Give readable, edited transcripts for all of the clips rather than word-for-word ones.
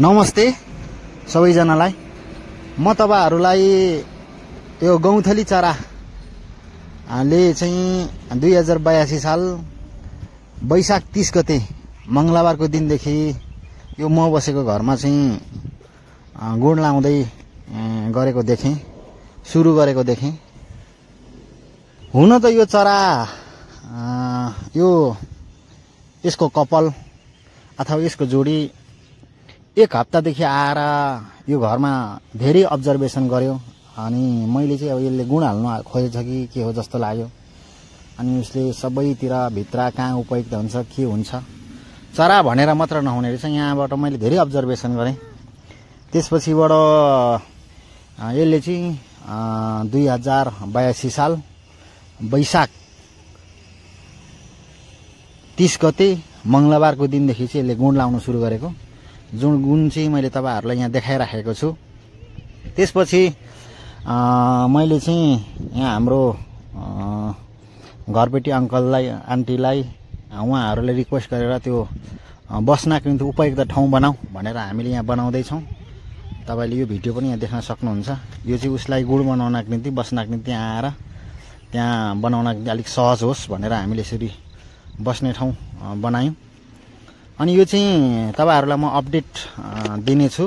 नमस्ते सबैजनालाई। म तपाईहरुलाई यो गौँथली चराले चाहिँ 2082 साल वैशाख 30 गते मंगलबारको दिनदेखि यो म बसेको घरमा चाहिँ गुण लाउँदै गरेको देखेँ, सुरु गरेको देखेँ। हुन त यो चरा यो यसको कपाल अथवा यसको जोडी एक हप्तादेखि आएर यो घरमा धेरै अब्जर्भेसन गर्यो। अनि मैले चाहिँ अब यसले गुण हाल्नु खोजेछ कि के हो जस्तो लाग्यो। अनि उसले सबैतिर भित्र कहाँ उपयुक्त हुन्छ के हुन्छ चरा भनेर मात्र नहुने रहेछ। यहाँबाट मैले धेरै अब्जर्भेसन गरेँ। त्यसपछिबाट यसले चाहिँ 2082 साल वैशाख 30 गते मंगलबारको दिनदेखि चाहिँ यसले गुण लाउन सुरु गरेको, जुन गुण चाहिँ मैले तपाईहरुलाई यहाँ देखाइराखेको छु। त्यसपछि मैले चाहिँ यहाँ हाम्रो घरबेटी अंकललाई आन्टीलाई उहाँहरुले रिक्वेस्ट गरेर त्यो बस्नको निम्ति उपयुक्त ठाउँ बनाऊ भनेर हामीले यहाँ बनाउँदै छौं। तपाईले यो भिडियो पनि यहाँ देख्न सक्नुहुन्छ। यो चाहिँ उसलाई गुड बनाउनको निम्ति बस्नको निम्ति आएर त्यहाँ बनाउनको निम्ति अलिक सहज होस् भनेर हामीले यसरी बस्ने ठाउँ बनायौं। अनि यो चाहिँ तपाईहरुलाई म अपडेट दिनेछु।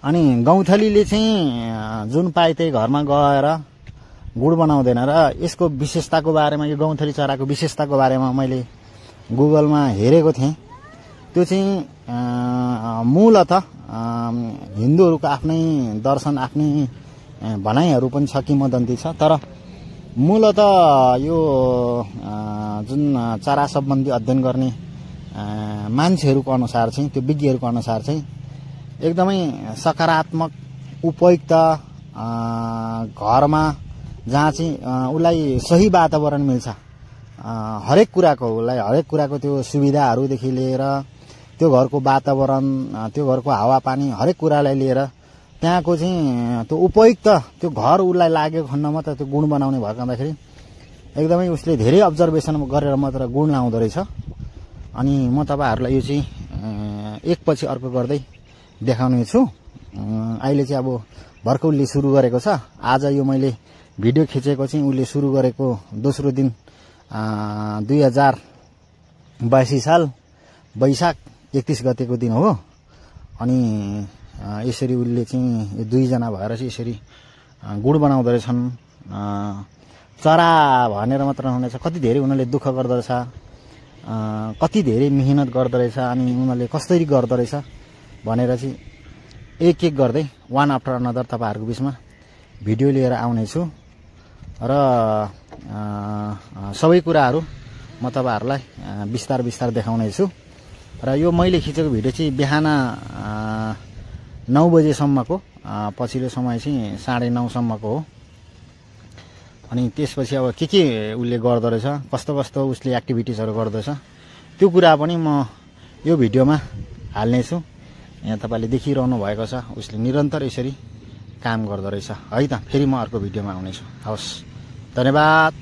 अनि गौँथलीले चाहिँ जुन पाए त्यही घरमा गएर गुड बनाउँदैन र यसको विशेषताको बारेमा, यो गौँथली चराको विशेषताको बारेमा मैले गुगलमा हेरेको थिएँ। त्यो चाहिँ मूलतः हिन्दूहरुको आफ्नै दर्शन, आफ्नै भनाइहरु पनि छ, किंवदन्ती छ। तर मूलतः यो जुन चरा सम्बन्धी अध्ययन गर्ने मान्छेहरुको अनुसार चाहिँ, त्यो विज्ञहरुको अनुसार चाहिँ एकदमै सकारात्मक उपयुक्त घरमा जहाँ चाहिँ उलाई सही वातावरण मिल्छ, हरेक कुराको त्यो सुविधाहरुदेखि लिएर त्यो घरको वातावरण, त्यो घरको हावापानी, हरेक कुरालाई लिएर त्यहाँको चाहिँ त्यो उपयुक्त त्यो घर उलाई लागेको खण्डमा त त्यो गुण बनाउने भएको हुँदाखेरि एकदमै उसले धेरै अब्जर्भेसन गरेर मात्र गुण लाउँदो रहेछ। अनि म तपाईहरुलाई यो चाहिँ एकपछि अर्को गर्दै देखाउने छु। अहिले चाहिँ अब भर्खर उसले सुरु गरेको छ। आज यो मैले भिडियो खिचेको चाहिँ उसले सुरु गरेको दोस्रो दिन 2082 साल वैशाख 31 गतेको दिन हो। अनि यसरी उसले चाहिँ यो दुईजना भएर चाहिँ यसरी गुड बनाउँदो रहेछन्। चरा भनेर मात्र नहुनेछ, कति धेरै उनीहरूले दुःख गर्दो रहेछ, कति धेरै मेहनत गर्दो रहेछ, अनि उनीहरूले कसरी गर्दो रहेछ भनेर चाहिँ एक एक गर्दै वान आफ्टर अनदर तपाईहरुको बीचमा भिडियो लिएर आउने छु। र सबै कुराहरु म तपाईहरुलाई विस्तार देखाउने छु। र यो मैले खिचेको भिडियो चाहिँ बिहान 9 बजेसम्मको, पछिल्लो समय चाहिँ 9:30 सम्मको हो। अनि त्यसपछि अब के उसले गर्दो रहेछ, कस्तो उसले एक्टिभिटिजहरु गर्दो रहेछ त्यो कुरा पनि म यो भिडियोमा हाल्ने छु। यहाँ तपाईले देखिरहनु भएको छ उसले निरन्तर यसरी काम गर्दो रहेछ है त। फेरि म अर्को भिडियोमा आउने छु। हवस्, धन्यवाद।